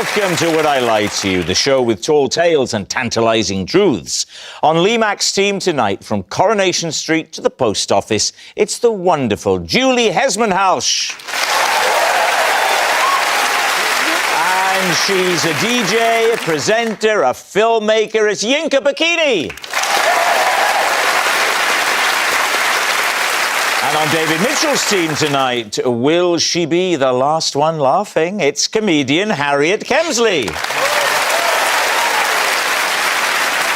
Welcome to Would I Lie to You, the show with tall tales and tantalising truths. On Lee Mack's team tonight, from Coronation Street to the post office, it's the wonderful Julie Hesmondhalgh. And she's a DJ, a presenter, a filmmaker. It's Yinka Bikini. And on David Mitchell's team tonight, will she be the last one laughing? It's comedian Harriet Kemsley.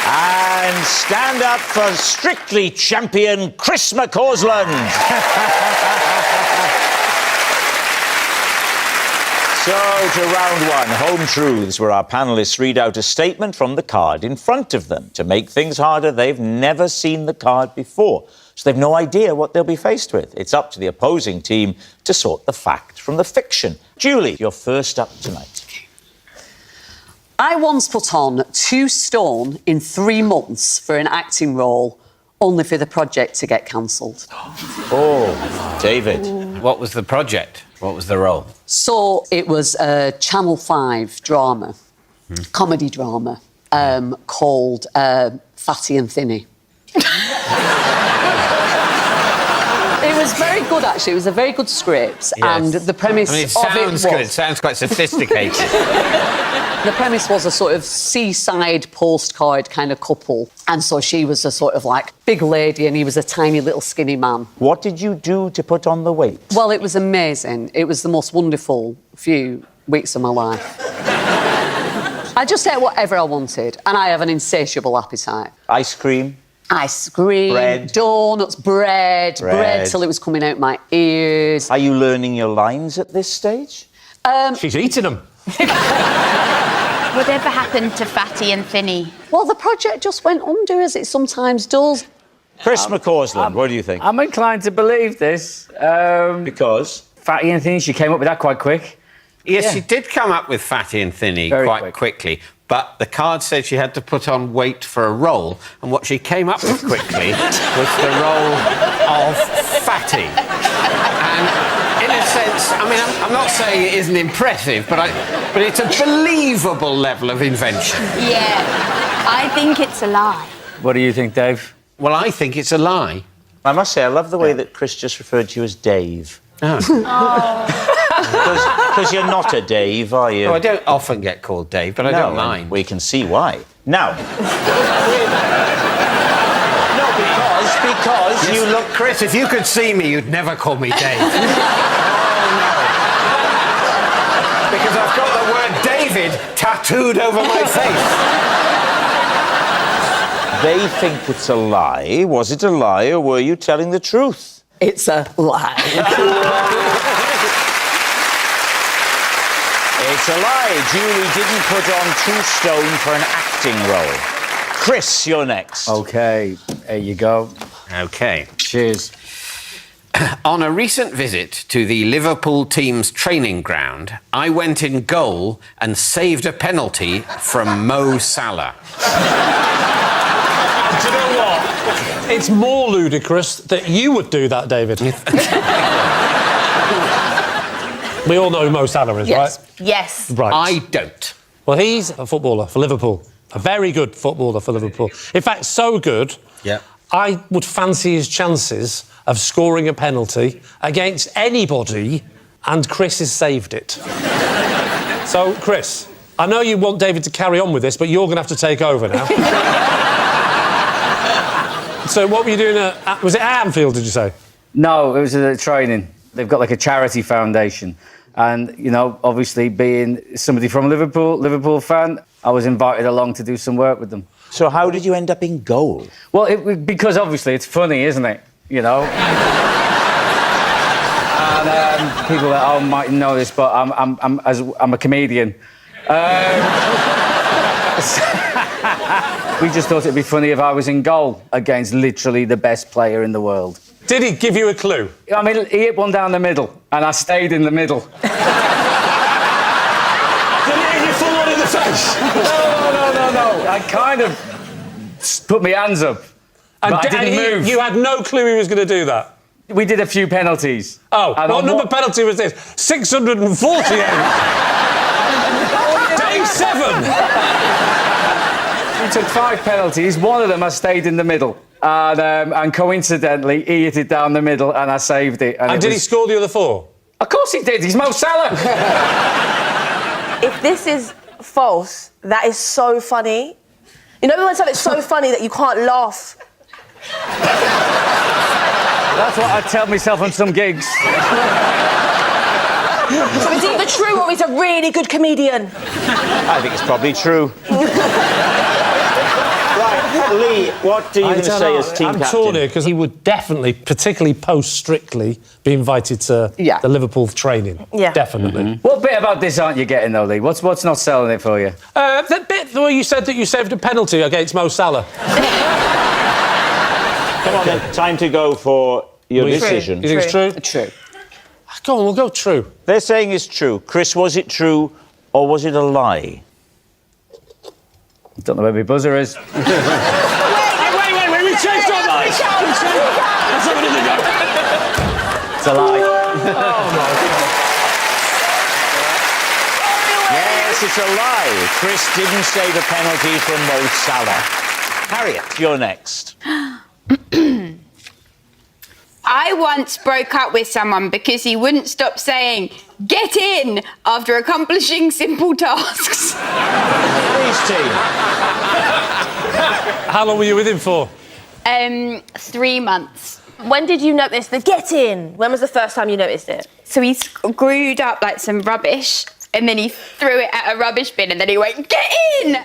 And stand up for Strictly champion Chris McCausland. So, to round one, Home Truths, where our panellists read out a statement from the card in front of them. To make things harder, they've never seen the card before, so they've no idea what they'll be faced with. It's up to the opposing team to sort the fact from the fiction. Julie, you're first up tonight. I once put on 2 stone in 3 months for an acting role, only for the project to get cancelled. Oh, David. What was the project? What was the role? So it was a Channel 5 drama, comedy drama, called Fatty and Thinny. It was very good, actually. It was a very good script, Yes. and the premise it of sounds it was... good. It sounds quite sophisticated. The premise was a sort of seaside postcard kind of couple, and so she was a sort of, like, big lady and he was a tiny little skinny man. What did you do to put on the weight? Well, it was amazing. It was the most wonderful few weeks of my life. I just ate whatever I wanted, and I have an insatiable appetite. Ice cream? Ice cream, Bread. donuts, bread till it was coming out my ears. Are you learning your lines at this stage? She's eating them. Whatever happened to Fatty and Thinny? Well, the project just went under, as it sometimes does. Chris McCausland, what do you think? I'm inclined to believe this. Because? Fatty and Thinny, she came up with that quite quick. Yes, Yeah. she did come up with Fatty and Thinny Very quite quick. quickly, but the card said she had to put on weight for a role, and what she came up with quickly was the role of Fatty. And in a sense, I mean, I'm not saying it isn't impressive, but it's a believable level of invention. Yeah, I think it's a lie. What do you think, Dave? Well, I think it's a lie. I must say, I love the way that Chris just referred to you as Dave. Because you're not a Dave, are you? No, I don't often get called Dave, but I don't mind. We can see why. Now... No, because you look... Chris, if you could see me, you'd never call me Dave. Because I've got the word David tattooed over my face. They think it's a lie. Was it a lie, or were you telling the truth? It's a lie. It's a lie. Julie didn't put on 2 stone for an acting role. Chris, you're next. OK, there you go. OK. Cheers. On a recent visit to the Liverpool team's training ground, I went in goal and saved a penalty from Mo Salah. Do you know what? It's more ludicrous that you would do that, David. We all know who Mo Salah is, Yes. right? Yes. Right. I don't. Well, he's a footballer for Liverpool. A very good footballer for Liverpool. In fact, so good, Yeah. I would fancy his chances of scoring a penalty against anybody, and Chris has saved it. So, Chris, I know you want David to carry on with this, but you're going to have to take over now. So what were you doing at... Was it at Anfield, did you say? No, it was a training. They've got, like, a charity foundation. And, you know, obviously, being somebody from Liverpool fan, I was invited along to do some work with them. So how did you end up in goal? Well, because, obviously, it's funny, isn't it? You know? And people at home might know this, but I'm a comedian. We just thought it'd be funny if I was in goal against literally the best player in the world. Did he give you a clue? I mean, he hit one down the middle, and I stayed in the middle. Did he hit you full on in the face? No. I kind of put my hands up, but I didn't move. You had no clue he was going to do that? We did a few penalties. Oh, And what on number penalty was this? 648. done? He took 5 penalties. One of them I stayed in the middle. And coincidentally, he hit it down the middle and I saved it. And did he score the other 4? Of course he did. He's Mo Salah. If this is false, that is so funny. You know when something's so funny that you can't laugh? That's what I tell myself on some gigs. So it's either true or he's a really good comedian. I think it's probably true. Right, Lee, what are you going to say as team I'm captain? torn here because he would definitely, particularly post-Strictly, be invited to the Liverpool training. Yeah. Definitely. What bit about this aren't you getting, though, Lee? What's not selling it for you? That bit where you said that you saved a penalty against Mo Salah. Come on, then. Time to go for your decision. You think it's true? True. Go on, we'll go true. They're saying it's true. Chris, was it true or was it a lie? Don't know where my buzzer is. Wait, we changed our minds. Let's have another go. It's a lie. Yes, it's a lie. Chris didn't save a penalty from Mo Salah. Harriet, you're next. I once broke up with someone because he wouldn't stop saying, "Get in," after accomplishing simple tasks. Please, team. How long were you with him for? 3 months. When did you notice the get in? When was the first time you noticed it? So he screwed up like some rubbish and then he threw it at a rubbish bin and then he went, "Get in!"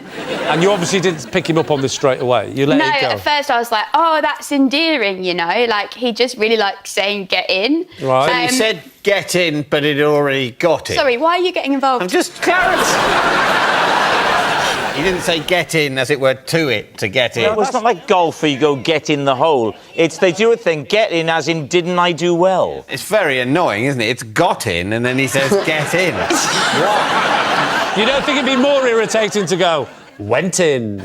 And you obviously didn't pick him up on this straight away. You let No, it go. at first I was like, oh, that's endearing, you know? Like, he just really likes saying "get in." Right. So you said get in, but it already got it. Sorry, why are you getting involved? I'm just clarifying. He didn't say get in, as it were, to it, to get in. Well, it's not like golf where you go get in the hole. It's they do a thing, get in as in didn't I do well? It's very annoying, isn't it? It's got in, and then he says get in. You don't think it'd be more irritating to go, went in?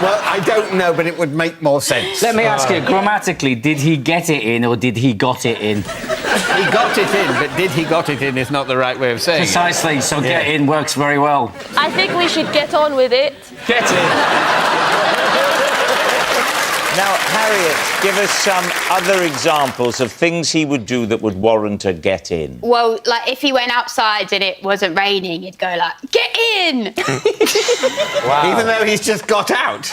Well, I don't know, but it would make more sense. Let me ask you, grammatically, did he get it in or did he got it in? He got it in, but did he got it in is not the right way of saying it. Precisely, so get in works very well. I think we should get on with it. Get in. Now, Harriet, give us some other examples of things he would do that would warrant a get in. Well, like, if he went outside and it wasn't raining, he'd go like, "Get in!" Even though he's just got out.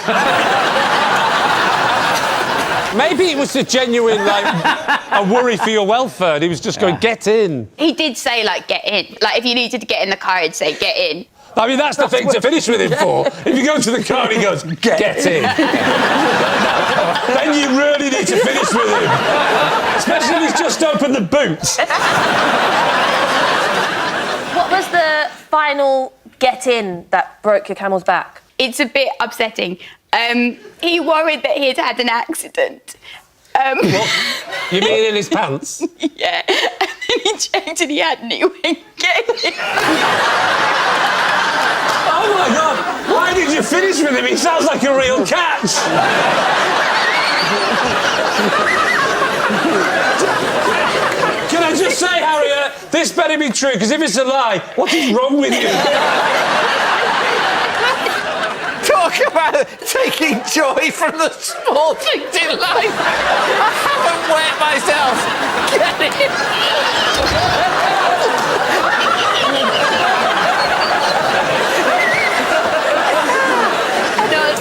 Maybe it was a genuine, like, a worry for your welfare. And he was just going, get in. He did say, like, "Get in." Like, if you needed to get in the car, he'd say, "Get in." I mean, that's the thing to finish with him for. If you go to the car and he goes, get in. Then you really need to finish with him. Especially if he's just opened the boots. What was the final get in that broke your camel's back? It's a bit upsetting. He worried that he had had an accident. You mean in his pants? Yeah. And then he checked and he hadn't. He went, "Get in." Oh my God! Why did you finish with him? He sounds like a real catch. Can I just say, Harriet, this better be true, because if it's a lie, what is wrong with you? Talk about taking joy from the sporting delight. I haven't wet myself. Get it?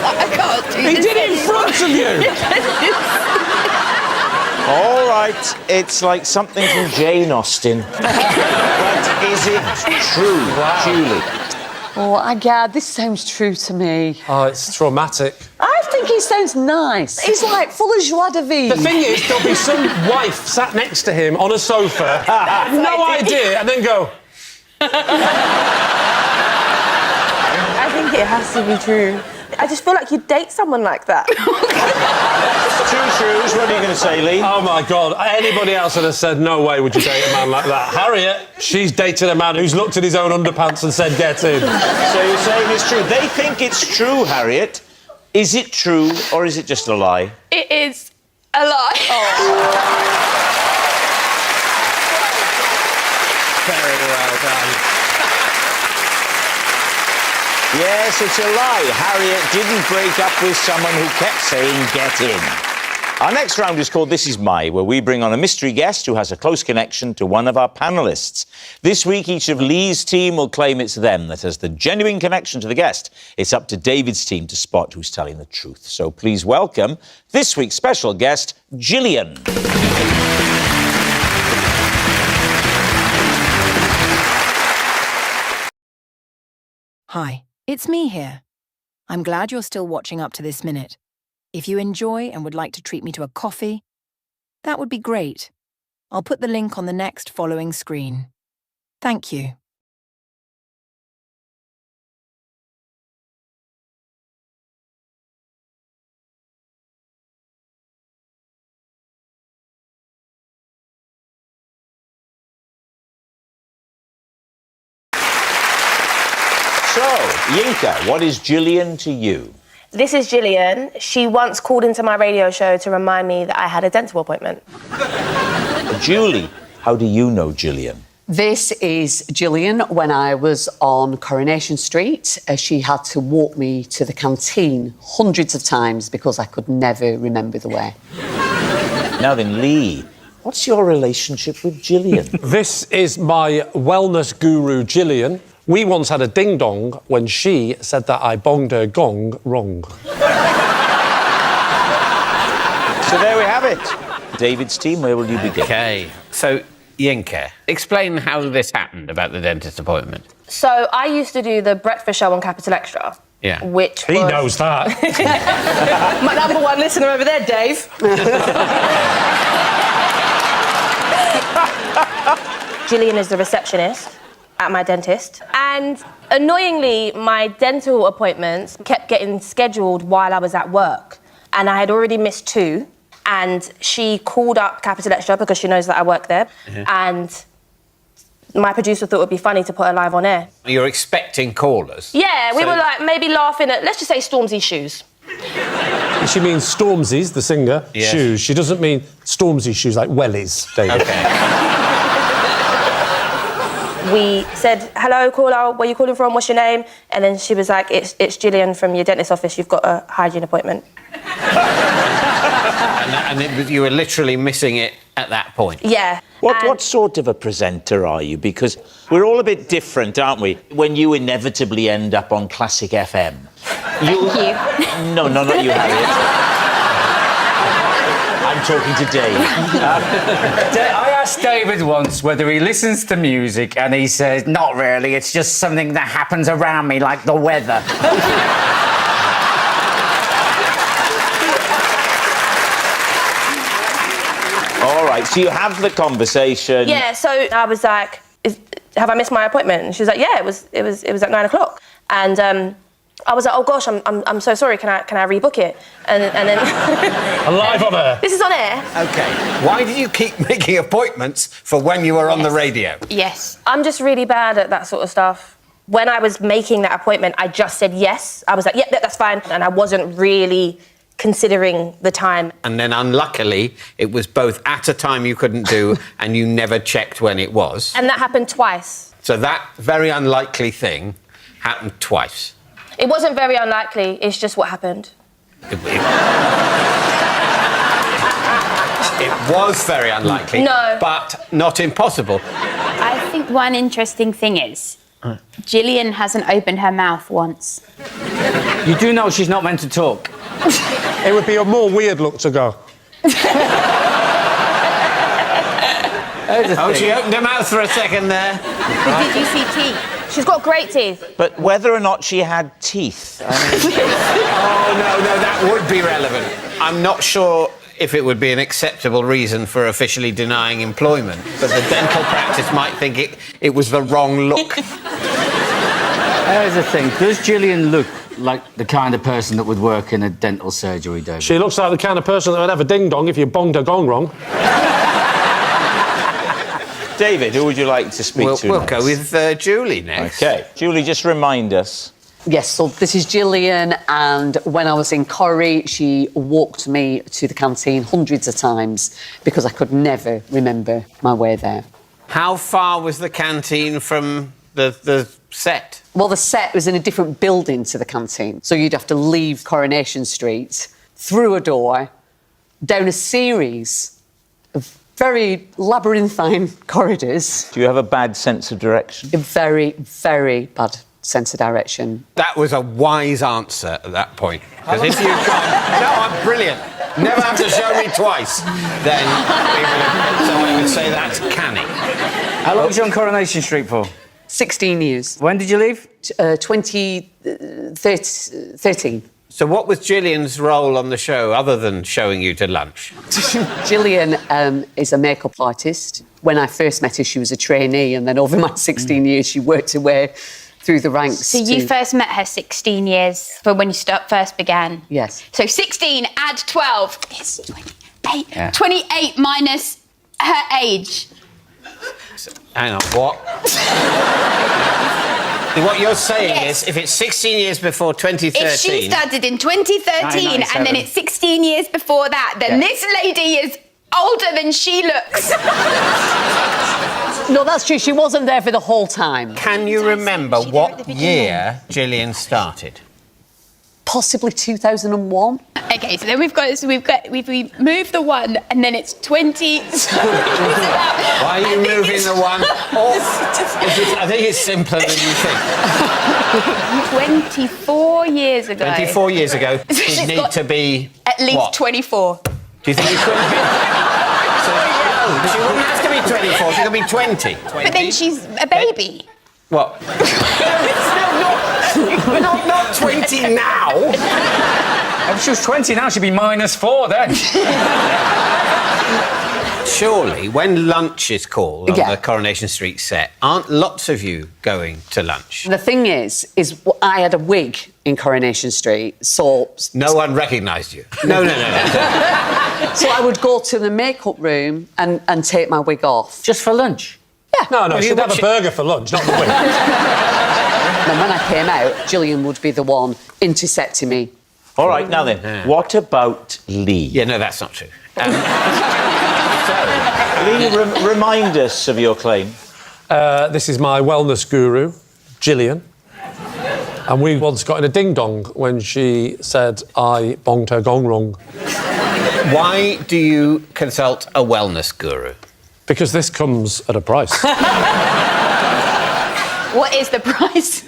I can't do He this did it in anymore. front of you. All right, it's like something from Jane Austen. But is it true, Julie? Oh, God, this sounds true to me. Oh, it's traumatic. I think he sounds nice. He's like full of joie de vivre. The thing is, there'll be some wife sat next to him on a sofa, no idea, and then go, I think it has to be true. I just feel like you'd date someone like that. Two truths. What are you going to say, Lee? oh my God, anybody else would have said, no way would you date a man like that. Harriet, she's dated a man who's looked at his own underpants and said, get in. So you're saying it's true. They think it's true, Harriet. Is it true or is it just a lie? It is a lie. Very well done. Yes, it's a lie. Harriet didn't break up with someone who kept saying get in. Our next round is called This Is My, where we bring on a mystery guest who has a close connection to one of our panellists. This week, each of Lee's team will claim it's them that has the genuine connection to the guest. It's up to David's team to spot who's telling the truth. So please welcome this week's special guest, Gillian. Hi, it's me here. I'm glad you're still watching up to this minute. If you enjoy and would like to treat me to a coffee, that would be great. I'll put the link on the next following screen. Thank you. So, Yinka, what is Gillian to you? This is Gillian. She once called into my radio show to remind me that I had a dental appointment. Julie, how do you know Gillian? This is Gillian when I was on Coronation Street. She had to walk me to the canteen hundreds of times because I could never remember the way. Now then, Lee, what's your relationship with Gillian? This is my wellness guru, Gillian. We once had a ding-dong when she said that I bonged her gong wrong. So there we have it. David's team, where will you begin? OK. So, Yinka, explain how this happened about the dentist appointment. So I used to do the breakfast show on Capital Extra. Yeah. Which He was... knows that. My number one listener over there, Dave. Gillian is the receptionist at my dentist. And annoyingly, my dental appointments kept getting scheduled while I was at work. And I had already missed 2. And she called up Capital Extra because she knows that I work there. And my producer thought it would be funny to put her live on air. You're expecting callers? Yeah, we were like maybe laughing at, let's just say, Stormzy's shoes. She means Stormzy's, the singer, Yes. shoes. She doesn't mean Stormzy's shoes like Wellies, David. OK. We said, hello, caller, where are you calling from? What's your name? And then she was like, it's Gillian from your dentist office. You've got a hygiene appointment. and you were literally missing it at that point? Yeah. What sort of a presenter are you? Because we're all a bit different, aren't we? When you inevitably end up on Classic FM. Thank you. No, not you, Harriet. I'm talking to Dave. I asked David once whether he listens to music, and he says, not really, it's just something that happens around me, like the weather. All right, so you have the conversation. Yeah, so I was like, have I missed my appointment? And she was like, yeah, it was at 9 o'clock. And I was like, oh gosh, I'm so sorry, can I rebook it? And then... Live on air. This is on air. OK. Why did you keep making appointments for when you were on the radio? Yes. I'm just really bad at that sort of stuff. When I was making that appointment, I just said yes. I was like, yeah, that's fine. And I wasn't really considering the time. And then, unluckily, it was both at a time you couldn't do and you never checked when it was. And that happened twice. So that very unlikely thing happened twice. It wasn't very unlikely, it's just what happened. It was very unlikely. No. But not impossible. I think one interesting thing is Gillian hasn't opened her mouth once. You do know she's not meant to talk. It would be a more weird look to go. Oh, she opened her mouth for a second there. But did you see teeth? She's got great teeth. But whether or not she had teeth, I mean... Oh, no, that would be relevant. I'm not sure if it would be an acceptable reason for officially denying employment, but the dental practice might think it was the wrong look. Here's the thing. Does Gillian look like the kind of person that would work in a dental surgery, David? She looks like the kind of person that would have a ding-dong if you bonged her gong wrong. David, who would you like to speak to We'll next? go with Julie next. OK. Julie, just remind us. Yes, so this is Gillian, and when I was in Corrie, she walked me to the canteen hundreds of times because I could never remember my way there. How far was the canteen from the set? Well, the set was in a different building to the canteen. So you'd have to leave Coronation Street, through a door, down a series of very labyrinthine corridors. Do you have a bad sense of direction? A very, very bad sense of direction. That was a wise answer at that point. Because if you'd gone, no, I'm brilliant, never have to show me twice, then someone would say that's canny. How long was you on Coronation Street for? 16 years. When did you leave? 2013. So what was Gillian's role on the show, other than showing you to lunch? Gillian is a makeup artist. When I first met her, she was a trainee, and then over my 16 years, she worked her way through the ranks. So you first met her 16 years from when you first began? Yes. So 16, add 12, it's 28. Yeah. 28 minus her age. Hang on, what? What you're saying is, if it's 16 years before 2013... If she started in 2013 and then it's 16 years before that, then this lady is older than she looks. No, that's true. She wasn't there for the whole time. Can you remember what year Gillian started? Possibly 2001. Okay, so then we've moved the one, and then it's 20. Why are you moving the one? I think it's simpler than you think. 24 years ago. 24 years ago, she'd need to be... At least what? 24. Do you think it couldn't be? No, she wouldn't have to be 24, she could be 20. But then she's a baby. What? not 20 now. If she was 20 now, she'd be -4 then. Surely, when lunch is called on the Coronation Street set, aren't lots of you going to lunch? The thing is I had a wig in Coronation Street, so... No one recognised you? No. So I would go to the makeup room and take my wig off. Just for lunch? Yeah. No, she'd have a burger for lunch, not the wig. And when I came out, Gillian would be the one intercepting me. All right, now then, what about Lee? Yeah, no, that's not true. Lee, remind us of your claim. This is my wellness guru, Gillian. And we once got in a ding-dong when she said I bonged her gong wrong. Why do you consult a wellness guru? Because this comes at a price. What is the price?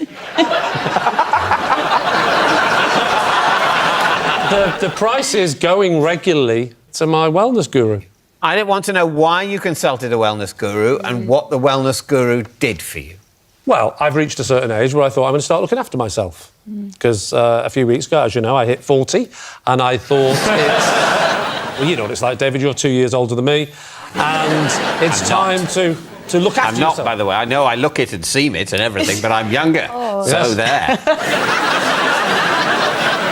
The price is going regularly to my wellness guru. I want to know why you consulted a wellness guru and what the wellness guru did for you. Well, I've reached a certain age where I thought I'm going to start looking after myself. Because a few weeks ago, as you know, I hit 40, and I thought it's... Well, you know what it's like, David, you're 2 years older than me, and it's time to look after yourself. I'm not, by the way. I know I look it and seem it and everything, but I'm younger. So there.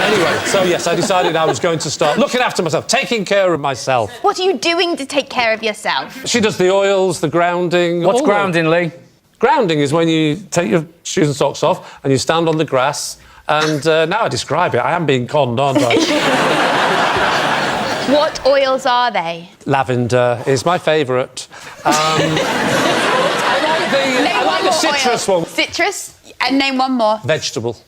Anyway, so yes, I decided I was going to start looking after myself, taking care of myself. What are you doing to take care of yourself? She does the oils, the grounding... What's grounding, Lee? Grounding is when you take your shoes and socks off and you stand on the grass, and now I describe it, I am being conned, aren't I? What oils are they? Lavender is my favourite. I like the citrus one. Citrus? And name one more. Vegetable.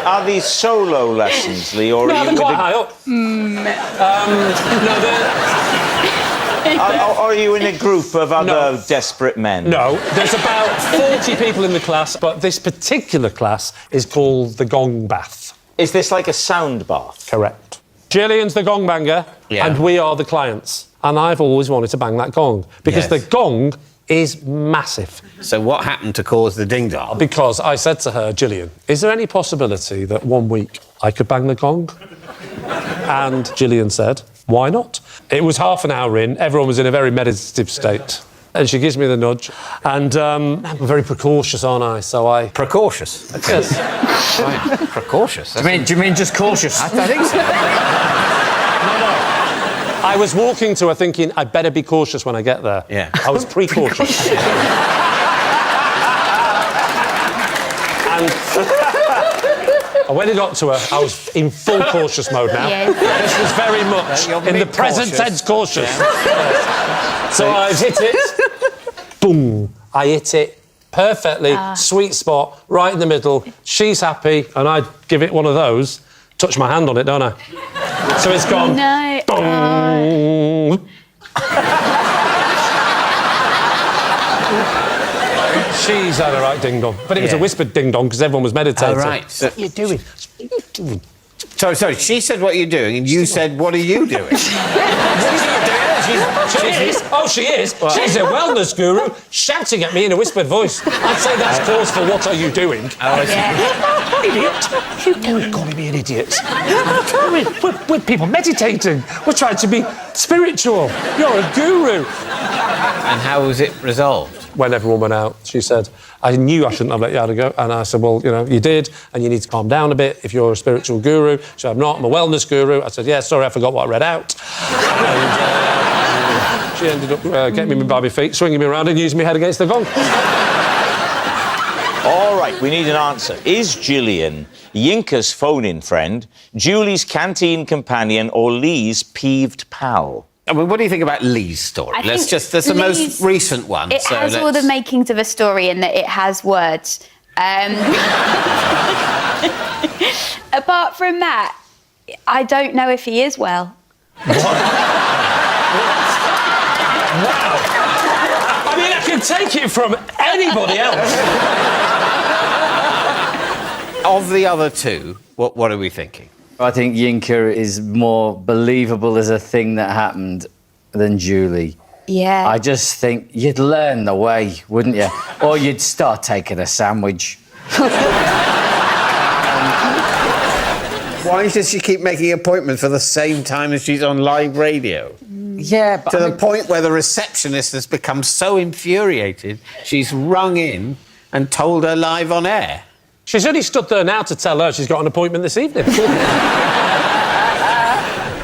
Are these solo lessons, Lee, or No, are they're you quite high up. are you in a group of other desperate men? No, there's about 40 people in the class, but this particular class is called the Gong Bath. Is this like a sound bath? Correct. Gillian's the gong banger, and we are the clients. And I've always wanted to bang that gong, because the gong is massive. So what happened to cause the ding-dong? Because I said to her, Gillian, is there any possibility that one week I could bang the gong? And Gillian said, why not? It was half an hour in, everyone was in a very meditative state. And she gives me the nudge, and I'm very precautious, aren't I? So I... Precautious? Yes. Right. Precautious? Do you mean just cautious? I think so. I was walking to her thinking, I better be cautious when I get there. Yeah. I was precautious. And when it got to her, I was in full cautious mode now. Yes. This was very much You're in the mid-cautious. present tense cautious. So I hit it. Boom. I hit it perfectly. Sweet spot, right in the middle. She's happy, and I give it one of those. Touch my hand on it, don't I? So it's gone. No. Boom. She's had a right ding-dong. But it was a whispered ding-dong because everyone was meditating. Oh, right. So, What are you doing? What are you doing? sorry, she said what you're doing, and you said, what are you doing? She is. Oh, she is. She's a wellness guru shouting at me in a whispered voice. I'd say that's cause for what are you doing? Idiot. You don't call me an idiot. We're people meditating. We're trying to be spiritual. You're a guru. And how was it resolved? When everyone went out, she said, I knew I shouldn't have let you have a go. And I said, well, you know, you did, and you need to calm down a bit if you're a spiritual guru. She said, I'm not, I'm a wellness guru. I said, yeah, sorry, I forgot what I read out. And she ended up getting me by my feet, swinging me around and using my head against the gong. All right, we need an answer. Is Gillian Yinka's phone-in friend, Julie's canteen companion, or Lee's peeved pal? I mean, what do you think about Lee's story? That's the most Lee's- recent one. It so has all the makings of a story in that it has words. Apart from that, I don't know if he is well. I mean, I can take it from anybody else. Of the other two, what are we thinking? I think Yinka is more believable as a thing that happened than Julie. Yeah. I just think you'd learn the way, wouldn't you? Or you'd start taking a sandwich. Why does she keep making appointments for the same time as she's on live radio? Yeah, but To the point where the receptionist has become so infuriated, she's rung in and told her live on air. She's only stood there now to tell her she's got an appointment this evening. What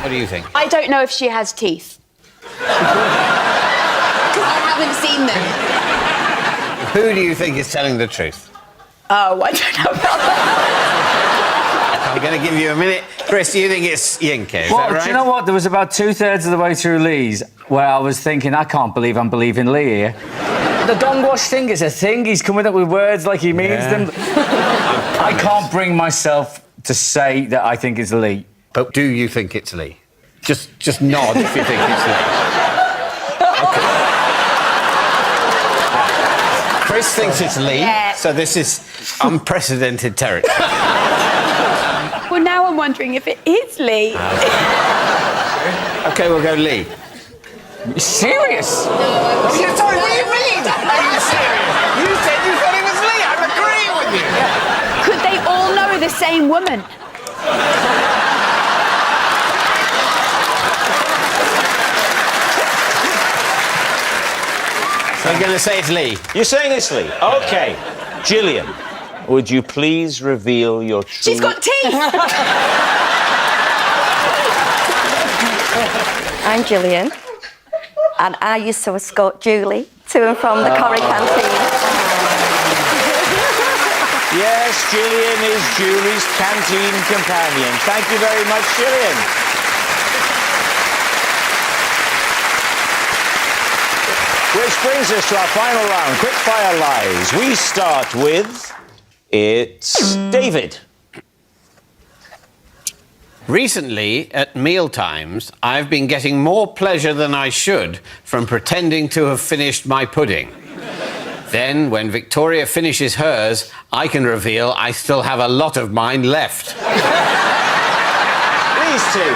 do you think? I don't know if she has teeth. Because I haven't seen them. Who do you think is telling the truth? Oh, I don't know about that. I'm going to give you a minute. Chris, do you think it's Yinka? Is well, that right? do you know what? There was about 2/3 of the way through Lee's where I was thinking, I can't believe I'm believing Lee here. The gong wash thing is a thing. He's coming up with words like he means them. I can't bring myself to say that I think it's Lee. But do you think it's Lee? Just nod if you think it's Lee. Okay. Chris thinks it's Lee, Yeah. so this is unprecedented territory. Well, now I'm wondering if it is Lee. OK, we'll go Lee. You serious? Sorry, what do you mean? Are you serious? You said you thought it was Lee. I'm agreeing with you. Could they all know the same woman? So I'm going to say it's Lee. You're saying it's Lee? OK. Gillian, would you please reveal your true... She's got teeth! I'm Gillian, and I used to escort Julie to and from the Corrie canteen. Yes, Gillian is Julie's canteen companion. Thank you very much, Gillian. Which brings us to our final round, quick-fire lies. We start with... It's David. Recently, at mealtimes, I've been getting more pleasure than I should from pretending to have finished my pudding. Then, when Victoria finishes hers, I can reveal I still have a lot of mine left. These two.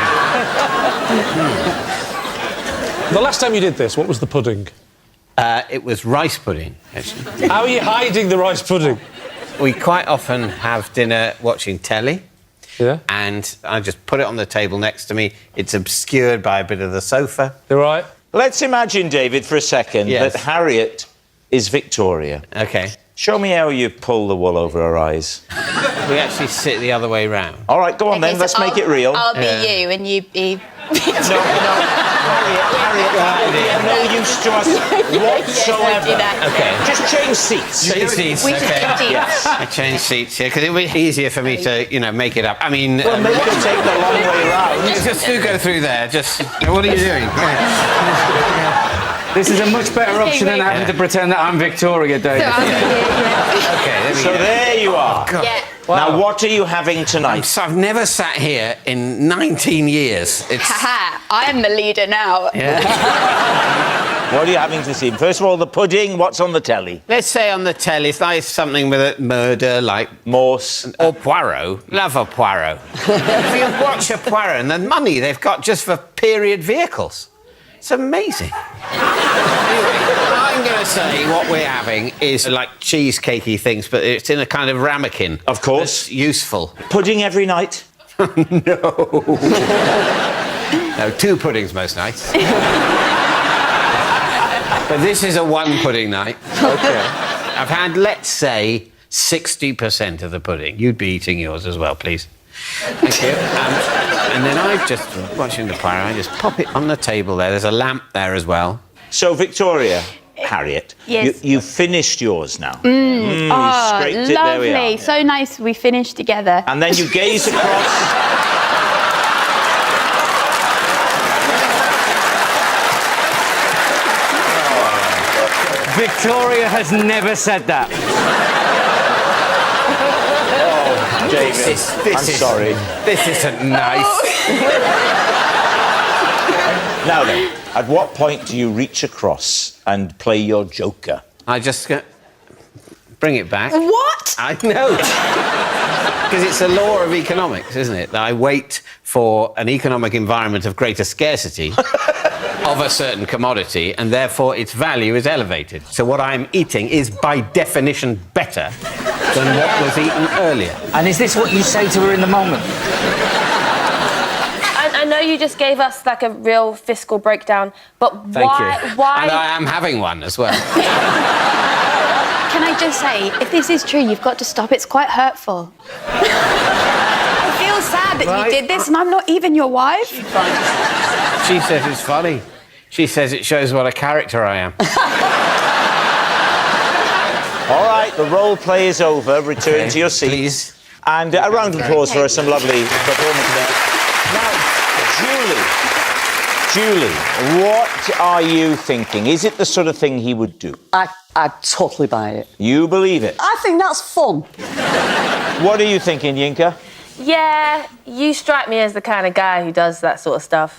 The last time you did this, what was the pudding? It was rice pudding, actually. How are you hiding the rice pudding? We quite often have dinner watching telly. Yeah? And I just put it on the table next to me. It's obscured by a bit of the sofa. You right? Let's imagine, David, for a second, Yes. that Harriet is Victoria. OK. Show me how you pull the wool over her eyes. We actually sit the other way round. All right, go on then, let's make it real. I'll be you and you be... No, Harriet, no use to us whatsoever. Okay. Just change seats. Change seats, We should okay. change seats. Yes. I changed seats here because it would be easier for me to, make it up. I mean, Well, maybe we'll take the long way round. just do go through there. Just what are you doing? This is a much better option than having to pretend that I'm Victoria, David. So Okay, there we So go. there you are. yeah. Now, what are you having tonight? So I've never sat here in 19 years. It's Haha, I'm the leader now. What are you having this evening? First of all, the pudding. What's on the telly? let's say on the telly, it's like something with a murder, like Morse. or Poirot. Love a Poirot. If you watch a Poirot and the money they've got just for period vehicles, it's amazing. Anyway, I'm going to say what we're having is like cheesecakey things, but it's in a kind of ramekin. Of course. That's useful. Pudding every night? No, 2 puddings most nights. But this is a 1 pudding night. Okay. I've had, let's say, 60% of the pudding. You'd be eating yours as well, please. Thank you. And then I've just, watching the Poirot, I just pop it on the table there. There's a lamp there as well. So, Victoria, Harriet, Yes. you finished yours now. Oh, you scraped it, there we lovely. are. So nice we finished together. And then you gaze across. Victoria has never said that. David, I'm sorry. This isn't nice. Now then, at what point do you reach across and play your joker? I just bring it back. What? I know. Because it's a law of economics, isn't it? That I wait for an economic environment of greater scarcity of a certain commodity, and therefore its value is elevated. So what I'm eating is, by definition, better than what was eaten earlier. And is this what you say to her in the moment? I know you just gave us like a real fiscal breakdown, but Thank why? you. Why? And I am having one as well. Can I just say, if this is true, you've got to stop. It's quite hurtful. I feel sad that Right. you did this and I'm not even your wife. She says it's funny. She says it shows what a character I am. All right, the role play is over. Return to your seats. Please. And a round of applause for some lovely performance there. Now, Julie, what are you thinking? Is it the sort of thing he would do? I totally buy it. You believe it? I think that's fun. What are you thinking, Yinka? Yeah, you strike me as the kind of guy who does that sort of stuff.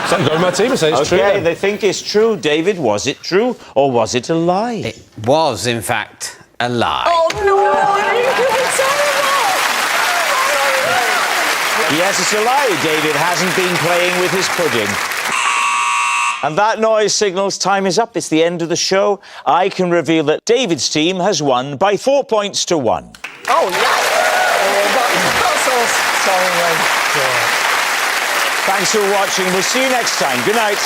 Some go on my team and say it's true. Okay, then. they think it's true. David, was it true or was it a lie? It was, in fact, a lie. Oh, no! Yes, it's a lie. David hasn't been playing with his pudding. And that noise signals time is up. It's the end of the show. I can reveal that David's team has won by 4 points to 1. Oh, yes! That's us. Sorry. Thanks for watching. We'll see you next time. Good night.